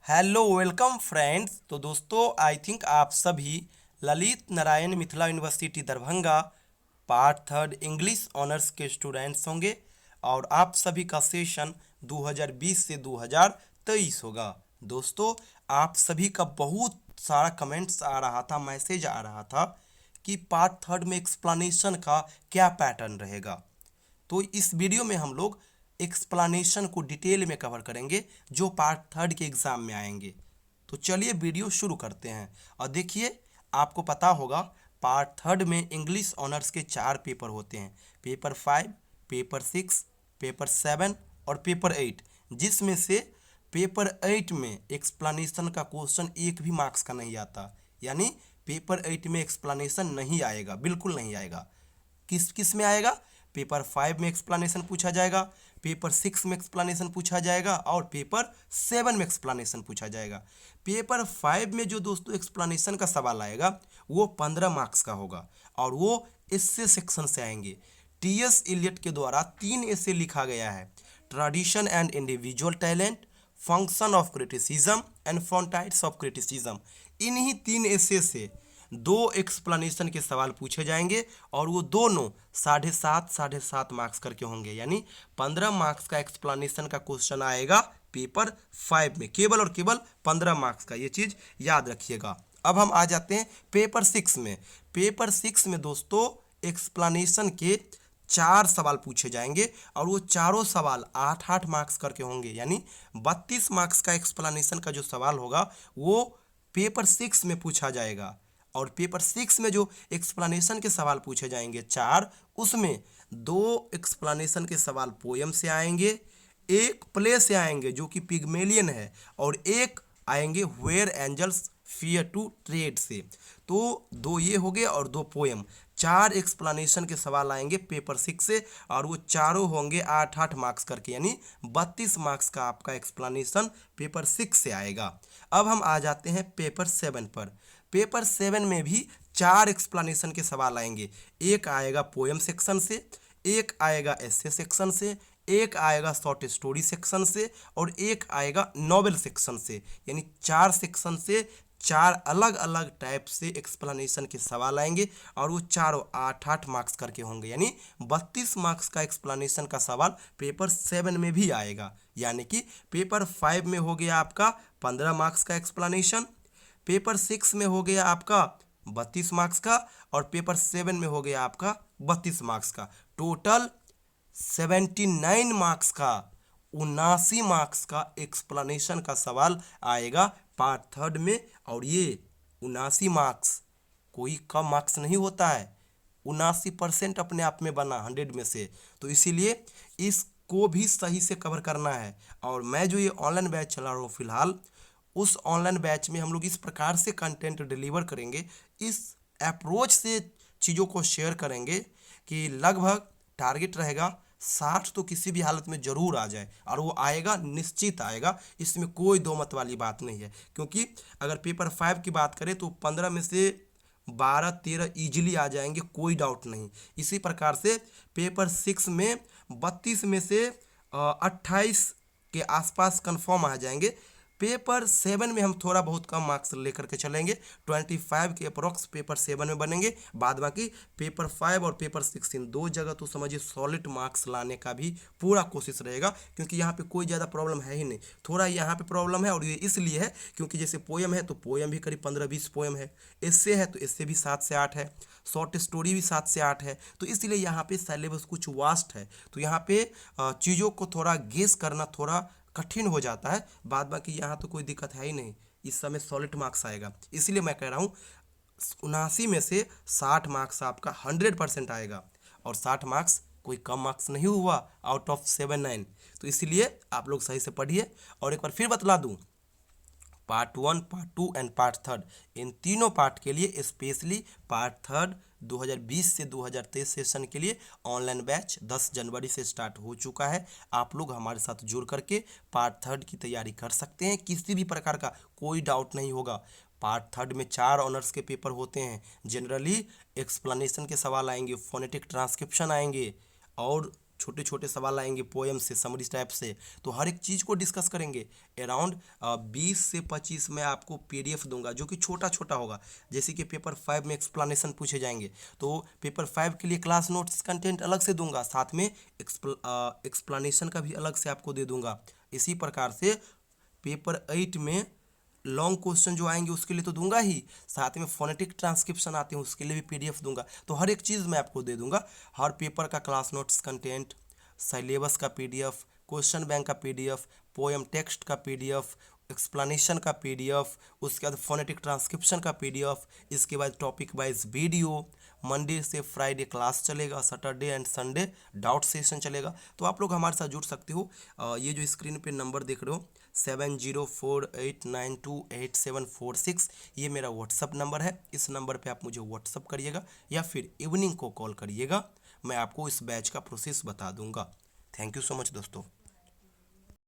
Hello welcome friends. तो दोस्तों I think आप सभी Lalit Narayan Mithila university Darbhanga part third English honours के स्टूडेंट्स होंगे और आप सभी का सेशन 2020 से 2023 होगा। दोस्तों आप सभी का बहुत सारा कमेंट्स आ रहा था, मैसेज आ रहा था कि पार्ट थर्ड में एक्सप्लेनेशन का क्या पैटर्न रहेगा। तो इस वीडियो में हम लोग एक्सप्लेनेशन को डिटेल में कवर करेंगे जो पार्ट थर्ड के एग्ज़ाम में आएंगे। तो चलिए वीडियो शुरू करते हैं। और देखिए आपको पता होगा पार्ट थर्ड में इंग्लिश ऑनर्स के 4 पेपर होते हैं, पेपर 5, पेपर 6, पेपर 7 और पेपर 8, जिसमें से पेपर 8 में एक्सप्लेनेशन का क्वेश्चन एक भी मार्क्स का नहीं आता। यानी पेपर 8 में एक्सप्लेनेशन नहीं आएगा, बिल्कुल नहीं आएगा। किस किस में आएगा? पेपर 5 में एक्सप्लेनेशन पूछा जाएगा, पेपर 6 में एक्सप्लेनेशन पूछा जाएगा और पेपर 7 में एक्सप्लेनेशन पूछा जाएगा। पेपर 5 में जो दोस्तों एक्सप्लेनेशन का सवाल आएगा वो 15 मार्क्स का होगा और वो एस्से सेक्शन से आएंगे। टी.एस. इलियट के द्वारा 3 एस्से लिखा गया है, tradition and individual talent, function of criticism and frontiers of criticism. इन्हीं 3 एस्से से 2 एक्सप्लेनेशन के सवाल पूछे जाएंगे और वो दोनों 7.5 मार्क्स करके होंगे। यानी 15 मार्क्स का एक्सप्लेनेशन का क्वेश्चन आएगा पेपर 5 में, केवल और केवल 15 मार्क्स का, ये चीज़ याद रखिएगा। अब हम आ जाते हैं पेपर 6 में। पेपर 6 में दोस्तों एक्सप्लेनेशन के 4 सवाल पूछे जाएंगे और वो चारों सवाल 8-8 मार्क्स करके होंगे। यानी 32 मार्क्स का एक्सप्लेनेशन का जो सवाल होगा वो पेपर 6 में पूछा जाएगा। और पेपर 6 में जो एक्सप्लेनेशन के सवाल पूछे जाएंगे 4, उसमें 2 एक्सप्लेनेशन के सवाल पोयम से आएंगे, एक प्ले से आएंगे जो कि पिग्मेलियन है और एक आएंगे where angels fear to tread से। तो 2 ये हो गए और 2 पोयम। 4 एक्सप्लेनेशन के सवाल आएंगे पेपर 6 से और वो चारों होंगे 8-8 मार्क्स करके, यानी 32 मार्क्स का आपका एक्सप्लेनेशन पेपर 6 से आएगा। अब हम आ जाते हैं पेपर 7 पर। पेपर 7 में भी 4 एक्सप्लेनेशन के सवाल आएंगे, एक आएगा पोएम सेक्शन से, एक आएगा एस्से सेक्शन से, एक आएगा शॉर्ट स्टोरी सेक्शन से और एक आएगा नॉवेल सेक्शन से। यानी 4 सेक्शन से 4 अलग अलग टाइप से एक्सप्लेनेशन के सवाल आएंगे और वो चारों 8-8 मार्क्स करके होंगे। यानी 32 मार्क्स का एक्सप्लेनेशन का सवाल पेपर 7 में भी आएगा। यानी कि पेपर 5 में हो गया आपका 15 मार्क्स का एक्सप्लेनेशन, पेपर 6 में हो गया आपका 32 मार्क्स का और पेपर 7 में हो गया आपका 32 मार्क्स का। टोटल 79 मार्क्स का, 79 मार्क्स का एक्सप्लेनेशन का सवाल आएगा पार्ट थर्ड में। और ये 79 मार्क्स कोई कम मार्क्स नहीं होता है, 79% अपने आप में बना 100 में से। तो इसीलिए इसको भी सही से कवर करना है। और मैं जो ये ऑनलाइन बैच चला रहा हूँ फिलहाल, उस ऑनलाइन बैच में हम लोग इस प्रकार से कंटेंट डिलीवर करेंगे, इस अप्रोच से चीज़ों को शेयर करेंगे कि लगभग टारगेट रहेगा 60 तो किसी भी हालत में ज़रूर आ जाए और वो आएगा, निश्चित आएगा, इसमें कोई दो मत वाली बात नहीं है। क्योंकि अगर पेपर 5 की बात करें तो 15 में से 12-13 ईजिली आ जाएंगे, कोई डाउट नहीं। इसी प्रकार से पेपर 6 में 32 में से 28 के आसपास कंफर्म आ जाएंगे। पेपर 7 में हम थोड़ा बहुत कम मार्क्स लेकर के चलेंगे, 25 के अप्रोक्स पेपर 7 में बनेंगे। बाद बाकी पेपर 5 और पेपर 6 इन 2 जगह तो समझिए सॉलिड मार्क्स लाने का भी पूरा कोशिश रहेगा, क्योंकि यहाँ पे कोई ज़्यादा प्रॉब्लम है ही नहीं। थोड़ा यहाँ पे प्रॉब्लम है और ये इसलिए है क्योंकि जैसे पोएम है तो पोएम भी करीब 15-20 पोएम है, एस्से है तो एस्से भी 7 से 8 है, शॉर्ट स्टोरी भी 7 से 8 है। तो इसलिए यहाँ पे सिलेबस कुछ वास्ट है, तो यहाँ पे चीज़ों को थोड़ा गेस करना थोड़ा कठिन हो जाता है। बाद बाकी यहाँ तो कोई दिक्कत है ही नहीं, इस समय सॉलिड मार्क्स आएगा। इसलिए मैं कह रहा हूँ 79 में से 60 मार्क्स आपका 100% आएगा और 60 मार्क्स कोई कम मार्क्स नहीं हुआ आउट ऑफ 79। तो इसलिए आप लोग सही से पढ़िए। और एक बार फिर बतला दूँ, part 1, part 2 and part third, इन तीनों पार्ट के लिए स्पेशली पार्ट थर्ड 2020 से 2023 सेशन के लिए ऑनलाइन बैच 10 जनवरी से स्टार्ट हो चुका है। आप लोग हमारे साथ जुड़ करके पार्ट थर्ड की तैयारी कर सकते हैं, किसी भी प्रकार का कोई डाउट नहीं होगा। पार्ट थर्ड में 4 ऑनर्स के पेपर होते हैं। जनरली एक्सप्लेनेशन के सवाल आएंगे, फोनेटिक ट्रांसक्रिप्शन आएंगे और छोटे छोटे सवाल आएंगे पोएम से, समरी टाइप से, तो हर एक चीज़ को डिस्कस करेंगे। अराउंड 20 से 25 में आपको पीडीएफ दूंगा जो कि छोटा छोटा होगा। जैसे कि पेपर 5 में एक्सप्लेनेशन पूछे जाएंगे तो पेपर 5 के लिए क्लास नोट्स कंटेंट अलग से दूंगा, साथ में एक्सप्लेनेशन का भी अलग से आपको दे दूंगा। इसी प्रकार से पेपर 8 में लॉन्ग क्वेश्चन जो आएंगे उसके लिए तो दूंगा ही, साथ में फोनेटिक ट्रांसक्रिप्शन आते हैं उसके लिए भी पीडीएफ दूंगा। तो हर एक चीज़ मैं आपको दे दूंगा। हर पेपर का क्लास नोट्स कंटेंट, सिलेबस का पीडीएफ, क्वेश्चन बैंक का पीडीएफ, पोएम टेक्स्ट का पीडीएफ, एक्सप्लेनेशन का पीडीएफ, उसके बाद फोनेटिक ट्रांसक्रिप्शन का पीडीएफ, इसके बाद टॉपिक वाइज वीडियो। मंडे से फ्राइडे क्लास चलेगा, Saturday and Sunday doubt session चलेगा। तो आप लोग हमारे साथ जुड़ सकते हो। ये जो स्क्रीन पे नंबर देख रहे हो 7048928746, ये मेरा व्हाट्सअप नंबर है। इस नंबर पे आप मुझे व्हाट्सअप करिएगा या फिर इवनिंग को कॉल करिएगा, मैं आपको इस बैच का प्रोसेस बता दूंगा। थैंक यू सो मच दोस्तों।